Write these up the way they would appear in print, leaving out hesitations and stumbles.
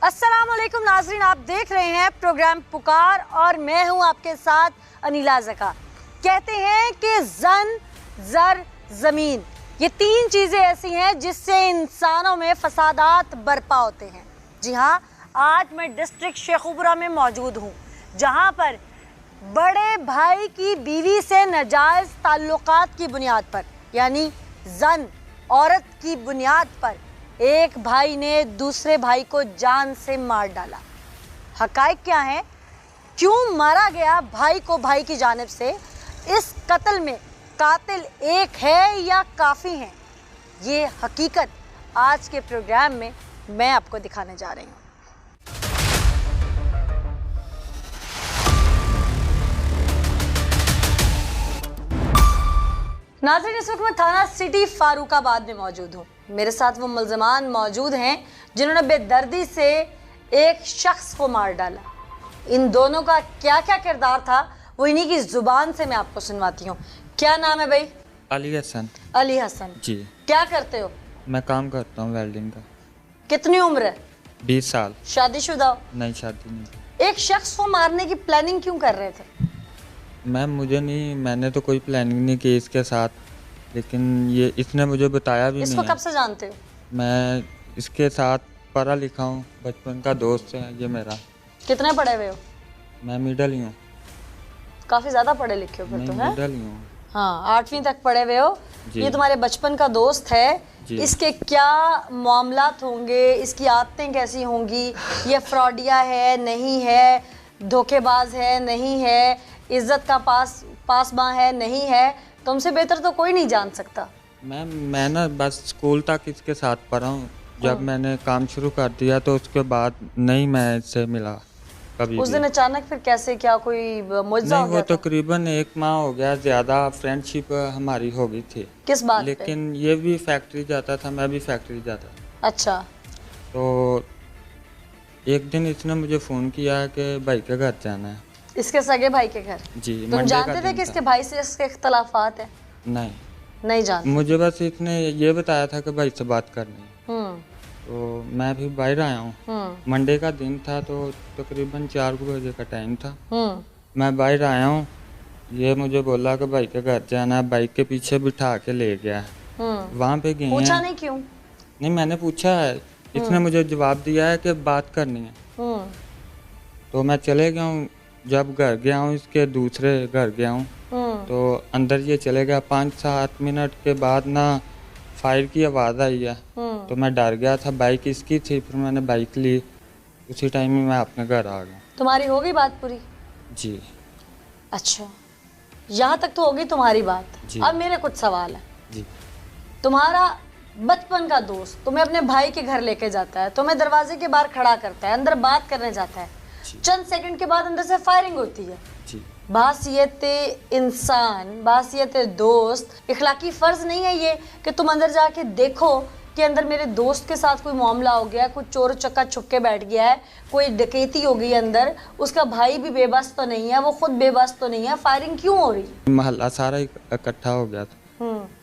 अस्सलामुअलैकुम नाज़रीन, आप देख रहे हैं प्रोग्राम पुकार और मैं हूं आपके साथ अनिला ज़का। कहते हैं कि जन, ज़र, ज़मीन, ये तीन चीज़ें ऐसी हैं जिससे इंसानों में फसादात बरपा होते हैं। जी हाँ, आज मैं डिस्ट्रिक्ट शेखुपुरा में मौजूद हूँ, जहाँ पर बड़े भाई की बीवी से नाजायज़ ताल्लुकात की बुनियाद पर, यानी जन, औरत की बुनियाद पर एक भाई ने दूसरे भाई को जान से मार डाला। हकायक क्या है, क्यों मारा गया भाई को भाई की जानिब से, इस कत्ल में कातिल एक है या काफ़ी हैं, ये हकीकत आज के प्रोग्राम में मैं आपको दिखाने जा रही हूँ। नाज़रीन, इस वक्त मैं थाना सिटी फारूकाबाद में मौजूद हूँ। मेरे साथ वो मुल्ज़मान मौजूद हैं जिन्होंने बेदर्दी से एक शख्स को मार डाला। इन दोनों का क्या क्या किरदार था वो इन्हीं की ज़ुबान से मैं आपको सुनवाती हूँ। क्या नाम है भाई? अली हसन। अली हसन जी। क्या करते हो? मैं काम करता हूँ वेल्डिंग का। कितनी उम्र है? 20 साल। शादीशुदा हो? नहीं, शादी नहीं। एक शख्स को मारने की प्लानिंग क्यों कर रहे थे? मैंने तो कोई प्लानिंग नहीं की इसके साथ, लेकिन ये इसने मुझे बताया भी इसको नहीं कब से जानते हो? मैं इसके साथ पढ़ा लिखा हूँ, बचपन का दोस्त है ये मेरा। कितने पढ़े हुए हो? मैं मिडल ही हूँ। काफ़ी ज़्यादा पढ़े लिखे हो फिर तो, है? मिडल ही हूँ। हाँ, 8वीं तक पढ़े हुए हो। जी। ये तुम्हारे बचपन का दोस्त है, इसके क्या मामलात होंगे, इसकी आदतें कैसी होंगी, ये फ्रॉडिया है नहीं है, धोखेबाज है नहीं है, इज्जत का पासबां है नहीं है, तुमसे बेहतर तो कोई नहीं जान सकता। मैं ना बस स्कूल तक इसके साथ पढ़ा हूँ। जब मैंने काम शुरू कर दिया तो उसके बाद नहीं मैं इससे मिला कभी उस भी। दिन अचानक फिर कैसे, क्या कोई मुआवजा हो नहीं, गया वो था? तकरीबन 1 माह हो गया, ज़्यादा फ्रेंडशिप हमारी हो गई थी। किस बात पे? लेकिन ये भी फैक्ट्री जाता था, मैं भी फैक्ट्री जाता था। अच्छा। तो एक दिन इसने मुझे फ़ोन किया कि भाई के घर जाना है। इसके सगे भाई के घर? जी। तुम मंडे जानते का थे दिन कि इसके था। भाई से इसके इख्तलाफात है? नहीं जानते? मुझे बस इसने ये बताया था कि भाई से बात करनी है। हम्म तो मैं भी बाहर आया हूँ। मंडे का दिन था, तो तकरीबन 4 बजे का टाइम था। मैं बाहर आया हूँ, ये मुझे बोला कि भाई के घर जाना है, बाइक के पीछे बिठा के ले गया। वहाँ पे गए पूछा हैं। नहीं क्यों? नहीं, मैंने पूछा है, इसने मुझे जवाब दिया है कि बात करनी है। तो मैं चले गया हूँ। जब घर गया हूँ, इसके दूसरे घर गया हूँ, तो अंदर ये चले गया। 5-7 मिनट के बाद ना फायर की आवाज़ आई है। तो मैं डर गया था, बाइक इसकी थी, फिर मैंने बाइक ली। उसी टाइम में मैं अपने घर आ गया। तुम्हारी हो गई बात पूरी? जी। अच्छा, यहाँ तक तो होगी तुम्हारी बात। जी। अब मेरे कुछ सवाल है। जी। तुम्हारा बचपन का दोस्त तुम्हें अपने भाई के घर लेके जाता है, तुम्हें दरवाजे के बाहर खड़ा करता है, अंदर बात करने जाता है, चंद सेकंड के बाद अंदर से फायरिंग होती है। जी। बासियत इंसान, बासियत दोस्त, इखलाकी फ़र्ज़ नहीं है ये कि तुम अंदर जाके देखो कि अंदर मेरे दोस्त के साथ कोई मामला हो गया है, कोई चोर चक्का छुप के बैठ गया है, कोई डकैती हो गई अंदर, उसका भाई भी बेबस तो नहीं है, वो खुद बेबस तो नहीं है, फायरिंग क्यों हो रही है? मोहल्ला सारा इकट्ठा हो गया था।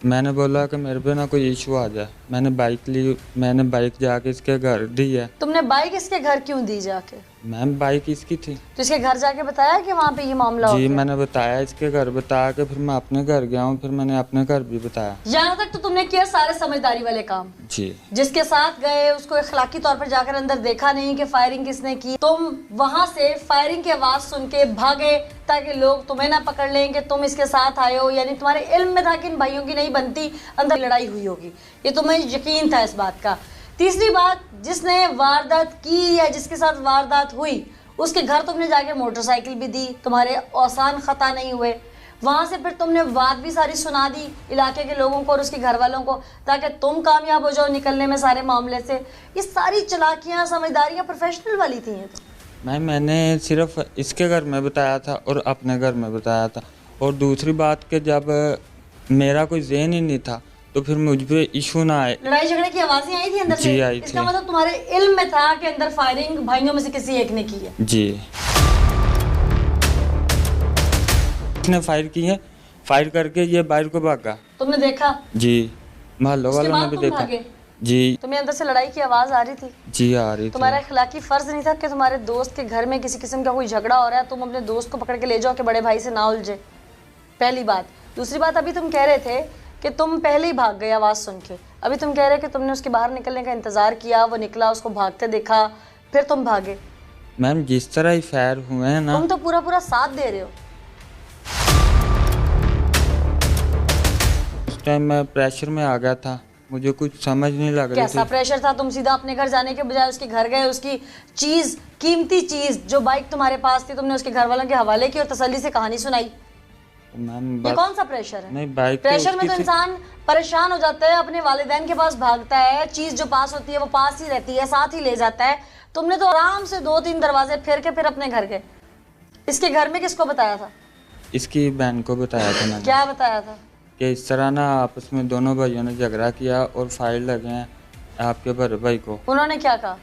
मैंने बोला कि मेरे पे ना कोई इशू आ जाए। मैंने बाइक ली, मैंने बाइक जाके इसके घर दी है। तुमने बाइक इसके घर क्यों दी जाके? मैम, बाइक इसकी थी। तो इसके घर जाके बताया कि वहाँ पे ये मामला हो जी, गया? मैंने बताया इसके घर, बता के फिर मैं अपने घर गया हूँ, फिर मैंने अपने घर भी बताया। यहाँ तक तो तुमने किया सारे समझदारी वाले काम। जी। जिसके साथ गए उसको इखलाकी तौर पर जाकर अंदर देखा नहीं कि फायरिंग किसने की, तुम वहां से फायरिंग की आवाज सुन के भागे ताकि लोग तुम्हें ना पकड़ लें कि तुम इसके साथ आए हो, यानी तुम्हारे इल्म में था कि इन भाइयों की नहीं बनती, अंदर लड़ाई हुई होगी, ये तुम्हें यकीन था इस बात का। तीसरी बात, जिसने वारदात की या जिसके साथ वारदात हुई उसके घर तुमने जाके मोटरसाइकिल भी दी, तुम्हारे आसान खता नहीं हुए। वहाँ से फिर तुमने बात भी सारी सुना दी इलाके के लोगों को और उसके घर वालों को, ताकि तुम कामयाब हो जाओ निकलने में सारे मामले से। ये सारी चालाकियाँ, समझदारियाँ प्रोफेशनल वाली थी ये तो। मैंने सिर्फ इसके घर में बताया था और अपने घर में बताया था। और दूसरी बात कि जब मेरा कोई ज़हन ही नहीं था तो फिर मुझ पे इशू ना आए। लड़ाई झगड़े की आवाज़ें आई थी अंदर से? जी, आई इसका थी। मतलब तुम्हारे इल्म में था कि अंदर फायरिंग भाइयों में से किसी एक ने की है? जी। इसने फायर की है, फायर करके ये बाहर को भागा। तुमने देखा? जी, मोहल्लों उसके वालों ने बाद भी तुम देखा। भागे? जी तुम्हें अंदर से लड़ाई की आवाज आ रही थी? जी आ रही थी। तुम्हारा इखलाकी फर्ज नहीं था कि तुम्हारे दोस्त के घर में किसी किस्म का कोई झगड़ा हो रहा है, तुम अपने दोस्त को पकड़ के ले जाओ कि बड़े भाई से ना उलझे? पहली बात। दूसरी बात, अभी तुम कह रहे थे कि तुम पहले ही भाग गए आवाज़ सुन के। अभी तुम कह रहे कि तुमने उसके बाहर निकलने का इंतज़ार किया, वो निकला, उसको भागते देखा, फिर तुम भागे। मैम जिस तरह ही फायर हुए हैं ना, तुम तो पूरा पूरा साथ दे रहे हो। उस टाइम मैं प्रेशर में आ गया था, मुझे कुछ समझ नहीं लग रही कैसा थी। प्रेशर था? तुम सीधा अपने घर जाने के बजाय उसके घर गए, उसकी चीज़, कीमती चीज़ जो बाइक तुम्हारे पास थी, तुमने उसके घर वालों के हवाले की और तसल्ली से कहानी सुनाई। मैम ये कौन सा प्रेशर है? नहीं, बाइक प्रेशर में तो इंसान परेशान हो जाता है, अपने वालिदैन के पास भागता है, चीज जो पास होती है वो पास ही रहती है, साथ ही ले जाता है। तुमने तो आराम से 2-3 दरवाजे फिर के फिर अपने घर गए। इसके घर में किसको बताया था? इसकी बहन को बताया था मैंने क्या बताया था? कि इस तरह ना आपस में दोनों भाइयों ने झगड़ा किया और फाइल लगे हैं आपके बड़े भाई को। उन्होंने क्या कहा?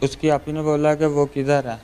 उसकी आपी ने बोला कि वो किधर है।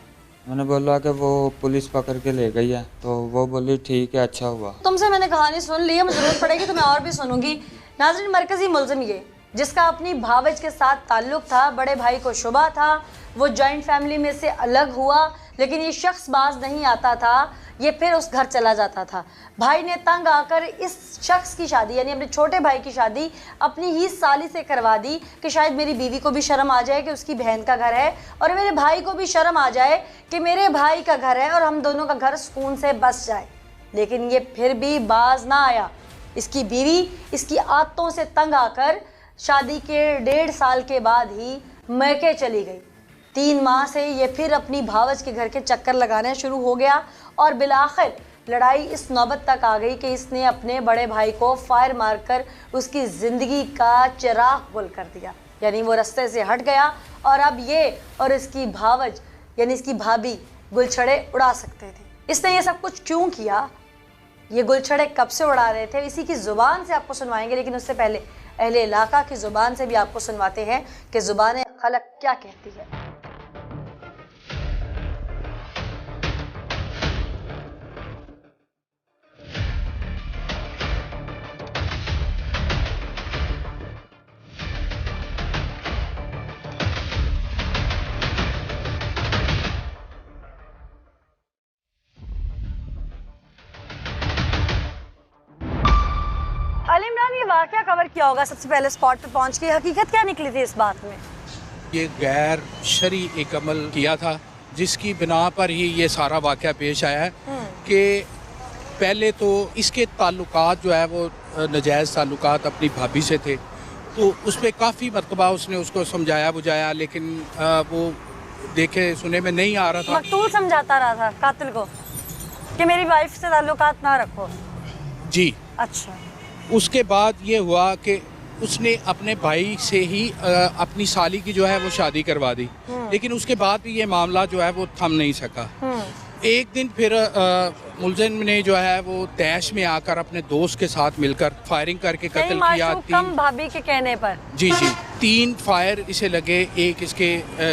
मैंने बोला कि वो पुलिस पकड़ के ले गई है, तो वो बोली ठीक है, अच्छा हुआ। तुमसे मैंने कहानी सुन ली है, मुझे जरूरत पड़ेगी तो मैं और भी सुनूंगी। नाज़रीन, मरकजी मुल्ज़िम ये जिसका अपनी भावज के साथ ताल्लुक था, बड़े भाई को शुबा था, वो जॉइंट फैमिली में से अलग हुआ, लेकिन ये शख्स बाज नहीं आता था, ये फिर उस घर चला जाता था। भाई ने तंग आकर इस शख्स की शादी, यानी अपने छोटे भाई की शादी अपनी ही साली से करवा दी कि शायद मेरी बीवी को भी शर्म आ जाए कि उसकी बहन का घर है, और मेरे भाई को भी शर्म आ जाए कि मेरे भाई का घर है, और हम दोनों का घर सुकून से बस जाए। लेकिन ये फिर भी बाज ना आया। इसकी बीवी इसकी आदतों से तंग आकर शादी के 1.5 साल के बाद ही मैके चली गई। 3 माह से ये फिर अपनी भावज के घर के चक्कर लगाने शुरू हो गया, और बिलाखिर लड़ाई इस नौबत तक आ गई कि इसने अपने बड़े भाई को फायर मारकर उसकी ज़िंदगी का चिराग गुल कर दिया, यानी वो रास्ते से हट गया, और अब ये और इसकी भावज यानी इसकी भाभी गुलछड़े उड़ा सकते थे। इसने ये सब कुछ क्यों किया, ये गुलछड़े कब से उड़ा रहे थे, इसी की ज़ुबान से आपको सुनवाएंगे। लेकिन उससे पहले अहले इलाका की ज़ुबान से भी आपको सुनवाते हैं कि ज़ुबान खलक क्या कहती है। अलीमरान, ये वाकया कवर किया होगा सबसे पहले स्पॉट पे पहुंच के, हकीकत क्या निकली थी इस बात में? ये गैर शरी एक अमल किया था, जिसकी बिना पर ही ये सारा वाकया पेश आया है कि पहले तो इसके ताल्लुकात जो है वो नाजायज़ ताल्लुकात अपनी भाभी से थे, तो उस पर काफ़ी मरतबा उसने उसको समझाया बुझाया, लेकिन वो देखे सुने में नहीं आ रहा था। मकतूल समझाता रहा था कातिल को कि मेरी वाइफ से ताल्लुकात ना रखो। जी। अच्छा। उसके बाद ये हुआ कि उसने अपने भाई से ही अपनी साली की जो है वो शादी करवा दी, लेकिन उसके बाद भी ये मामला जो है वो थम नहीं सका। एक दिन फिर मुलजिम ने जो है वो तैश में आकर अपने दोस्त के साथ मिलकर फायरिंग करके कत्ल किया। कम भाभी के कहने पर। जी जी, 3 फायर इसे लगे, एक इसके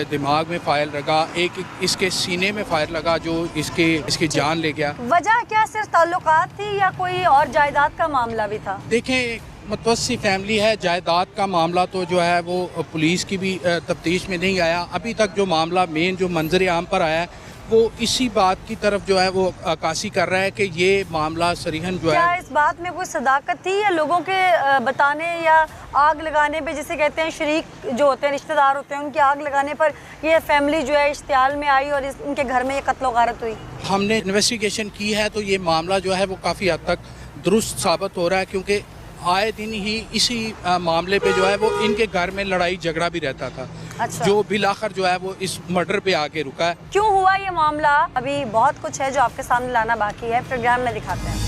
दिमाग में फायर लगा, एक इसके सीने में फायर लगा जो इसकी जान ले गया। वजह क्या सिर्फ ताल्लुकात थी या कोई और जायदाद का मामला भी था? देखें, मुतवस्सी फैमिली है, जायदाद का मामला तो जो है वो पुलिस की भी तफ्तीश में नहीं आया अभी तक। जो मामला मेन जो मंजर आम पर आया है वो इसी बात की तरफ जो है वो अक्कासी कर रहा है कि ये मामला सरीहन जो क्या है। इस बात में कोई सदाकत थी या लोगों के बताने या आग लगाने पे, जिसे कहते हैं शरीक जो होते हैं, रिश्तेदार होते हैं, उनकी आग लगाने पर ये फैमिली जो है इश्तियाल में आई और इनके घर में ये कत्ल गारत हुई? हमने इन्वेस्टिगेशन की है तो ये मामला जो है वो काफ़ी हद तक दुरुस्त साबित हो रहा है, क्योंकि आए दिन ही इसी मामले पे जो है वो इनके घर में लड़ाई झगड़ा भी रहता था। अच्छा। जो बिलाखिर जो है वो इस मर्डर पे आके रुका है। क्यों हुआ ये मामला, अभी बहुत कुछ है जो आपके सामने लाना बाकी है, प्रोग्राम में दिखाते हैं।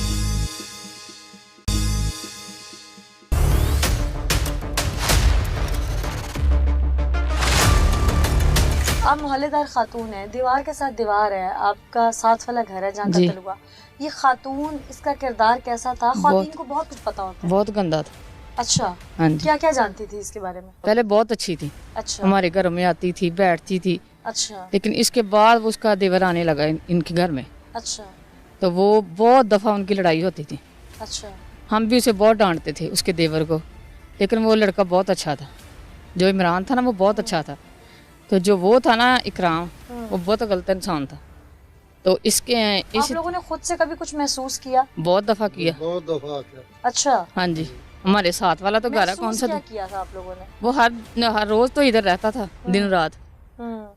आप मोहल्लेदार खातून है, दीवार के साथ दीवार है, आपका साथ वाला घर है जहाँ कत्ल हुआ। ये खातून, इसका किरदार कैसा था? खातून को बहुत कुछ पता होता है। बहुत गंदा था। अच्छा। हाँ जी। क्या क्या जानती थी इसके बारे में? पहले बहुत अच्छी थी। अच्छा। हमारे घर में आती थी, बैठती थी। अच्छा। लेकिन इसके बाद उसका देवर आने लगा इनके घर में। अच्छा। तो वो बहुत दफा उनकी लड़ाई होती थी। अच्छा। हम भी उसे बहुत डांटते थे, उसके देवर को, लेकिन वो लड़का बहुत अच्छा था, जो इमरान था ना वो बहुत अच्छा था। तो जो वो था ना इकराम, वो बहुत गलत इंसान था। तो इसके आप लोगों ने खुद से कभी कुछ महसूस किया? बहुत दफा किया। अच्छा, हाँ जी, हमारे साथ वाला तो घर है, महसूस कौन सा क्या किया था आप लोगों ने? वो हर रोज तो इधर रहता था, दिन रात।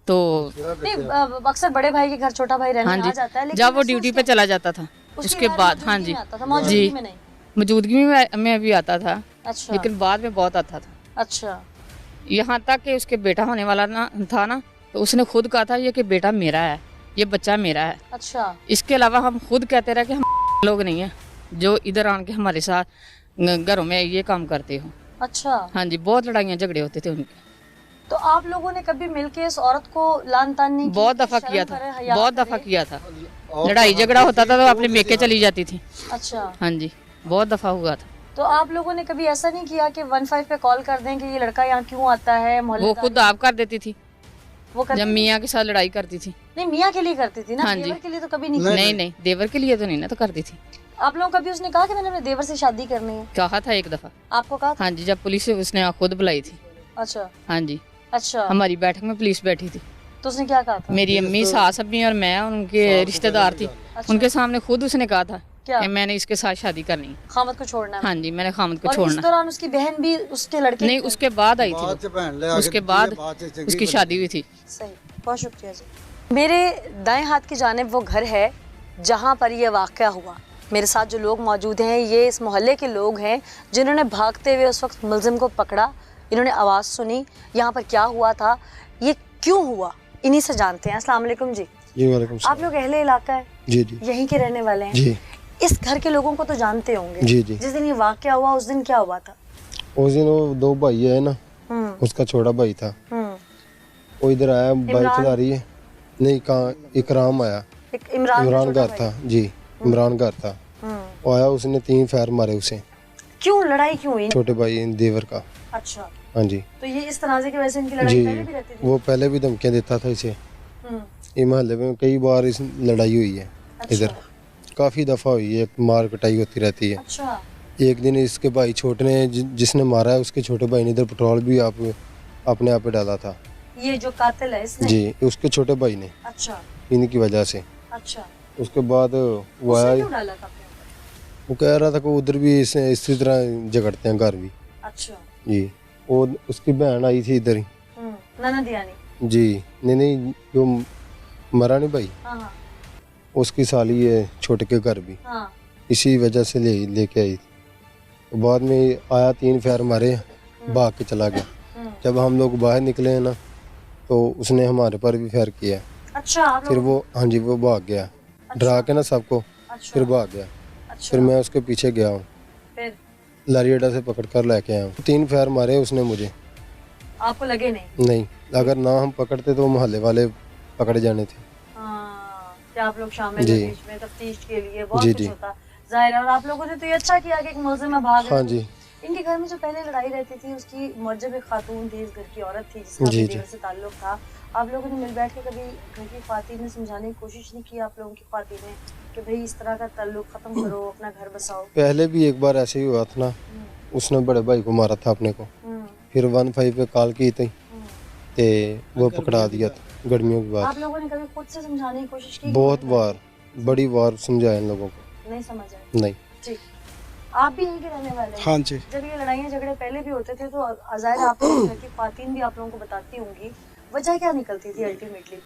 तो नहीं, अक्सर बड़े भाई के घर छोटा भाई रहने हाँ आ जी, जाता है, लेकिन जब वो महसूस ड्यूटी पे क्या? चला जाता था उसकी उसके गैर बाद, मौजूदगी हाँ में जी आता था, मौजूदगी जी, में नहीं। मौजूदगी में भी आता था, अच्छा, लेकिन बाद में बहुत आता था। अच्छा, यहाँ तक कि उसके बेटा होने वाला ना था ना, तो उसने खुद कहा था ये कि बेटा मेरा है, ये बच्चा मेरा है। अच्छा, इसके अलावा हम खुद कहते रहे कि हम लोग नहीं हैं जो इधर आन के हमारे साथ घरों में ये काम करते हो। अच्छा। हाँ जी, बहुत लड़ाइयाँ झगड़े होते थे उनके। तो आप लोगों ने कभी मिलके इस औरत को लान तान नहीं की? बहुत कि दफा शर्म किया करे, था, हया बहुत करे? दफा किया था। लड़ाई झगड़ा होता था तो अपने मेके चली जाती थी। अच्छा, हाँ जी, बहुत दफा हुआ था। तो आप लोगों ने कभी ऐसा नहीं किया कि 15 पे कॉल कर दें कि ये लड़का यहाँ क्यों आता है? वो मोहल्ले खुद आप कर देती थी वो करती जब थी? मियाँ के साथ लड़ाई करती थी। नहीं, मियाँ के लिए करती थी ना, हाँ जी। देवर के लिए तो कभी नहीं की। नहीं नहीं, देवर के लिए तो नहीं ना, तो करती थी। आप लोगों को कभी उसने कहा कि मैंने अपने देवर से शादी करनी है? कहा था एक दफा। आपको कहा था? हाँ जी, जब पुलिस उसने खुद बुलाई थी। अच्छा, हाँ जी, अच्छा। हमारी बैठक में पुलिस बैठी थी। तो उसने क्या कहा था? मेरी अम्मी, सास अम्मी और मैं उनके रिश्तेदार थी। उनके सामने खुद उसने कहा था क्या? कि मैंने इसके साथ शादी करनी है। खामद को छोड़ना है? हाँ जी, मैंने खामद को और इस छोड़ना। दौरान उसकी बहन भी उसके लड़के नहीं, उसके बाद आई थी वो। उसके बाद उसकी शादी हुई थी। सही, बहुत शुक्रिया जी। मेरे दाएं हाथ की जानिब वो घर है जहाँ पर ये वाक़या हुआ। मेरे साथ जो लोग मौजूद हैं ये इस मोहल्ले के लोग हैं जिन्होंने भागते हुए उस वक्त मुलजिम को पकड़ा। इन्होंने आवाज़ सुनी, यहाँ पर क्या हुआ था, ये क्यों हुआ, इन्हीं से जानते हैं। अस्सलाम वालेकुम जी। जी वालेकुम सलाम। आप लोग अहले इलाका है? जी जी यहीं के रहने वाले हैं? जी इस घर के लोगों को तो जानते होंगे? जी जी। जिस दिन ये वाक़या हुआ उस दिन क्या हुआ था? उस दिन वो दो भाई है ना, उसका छोटा भाई था, वो इधर आया, बाइक चला रही है। नहीं, कहाँ, इकराम आया, एक इमरान इमरान घर था जी, इमरान घर था। वो आया, उसने 3 फायर मारे उसे। क्यों लड़ाई क्यों हुई? छोटे भाई देवर का। अच्छा, हाँ जी तो ये इस तनाज़े की वजह से इनकी लड़ाई जी। पहले भी रहती थी? वो पहले भी धमकियाँ देता था इसे। ये मोहल्ले में कई बार इस लड़ाई हुई है। इधर काफ़ी दफ़ा हुई है, मार कटाई होती रहती है। अच्छा, एक दिन इसके भाई छोटे ने जिसने मारा है, उसके छोटे भाई ने इधर पेट्रोल भी अपने आप पे डाला था। ये जो कातिल है इसने? जी, उसके छोटे भाई ने, अच्छा, इनकी वजह से। अच्छा। उसके बाद वो उसने आया, क्यों डाला था अपने ऊपर? वो कह रहा था कि उधर भी इसी तरह झगड़ते हैं घर भी। अच्छा, जी, वो उसकी बहन आई थी इधर ही। ननद यानी? जी, नहीं, जो मरा नहीं भाई, हाँ हाँ उसकी साली है छोटे के घर भी, हाँ। इसी वजह से लेके आई थी। बाद में आया, 3 फायर मारे, भाग के चला गया। जब हम लोग बाहर निकले हैं ना, तो उसने हमारे पर भी फायर किया। अच्छा, आप फिर लोग? वो, हाँ जी, वो भाग गया, डरा के ना सबको। अच्छा, फिर भाग गया। अच्छा, फिर मैं उसके पीछे गया हूँ, फिर लारी अड्डा से पकड़ कर लेके आया हूँ। 3 फायर मारे उसने मुझे। आपको लगे नहीं? नहीं, अगर ना हम पकड़ते तो मोहल्ले वाले पकड़े जाने थे। हाँ, क्या आप लोग शामिल जी। हैं बीच में तफ्तीश के लिए? बहुत जी, कुछ जी। होता जाहिर है। और आप लोगों ने तो ये अच्छा किया कि एक मुलजिम में भाग हाँ रहे थे। जी इनके घर में जो पहले लड़ाई रहती थी उसकी मुअज्जब एक खातून थी, इस घर की औरत थी जिसका जी, अपने जी। देवर से ताल्लुक था। आप लोगों ने मिल बैठ के कभी घर की खातून ने समझाने की कोशिश नहीं की आप लोगों की खातून ने कि भाई इस तरह का ताल्लुक खत्म करो, अपना घर बसाओ? पहले भी एक बार ऐसे ही हुआ था ना, उसने बड़े भाई को मारा था अपने को। फिर 15 पे कॉल की थी, ते वो पकड़ा दिया था गर्मियों के बाद। आप लोगों ने कभी खुद से समझाने की कोशिश की? बहुत बार, बड़ी बार समझाया इन लोगों को। नहीं समझ आया? नहीं। ठीक, आप भी यहीं के रहने वाले हैं? हाँ जी। जब ये लड़ाइयाँ झगड़े पहले भी होते थे तो जाहिर है आप लोगों की खातून भी आप लोगों को बताती होंगी, वजह क्या निकलती थी अल्टीमेटली?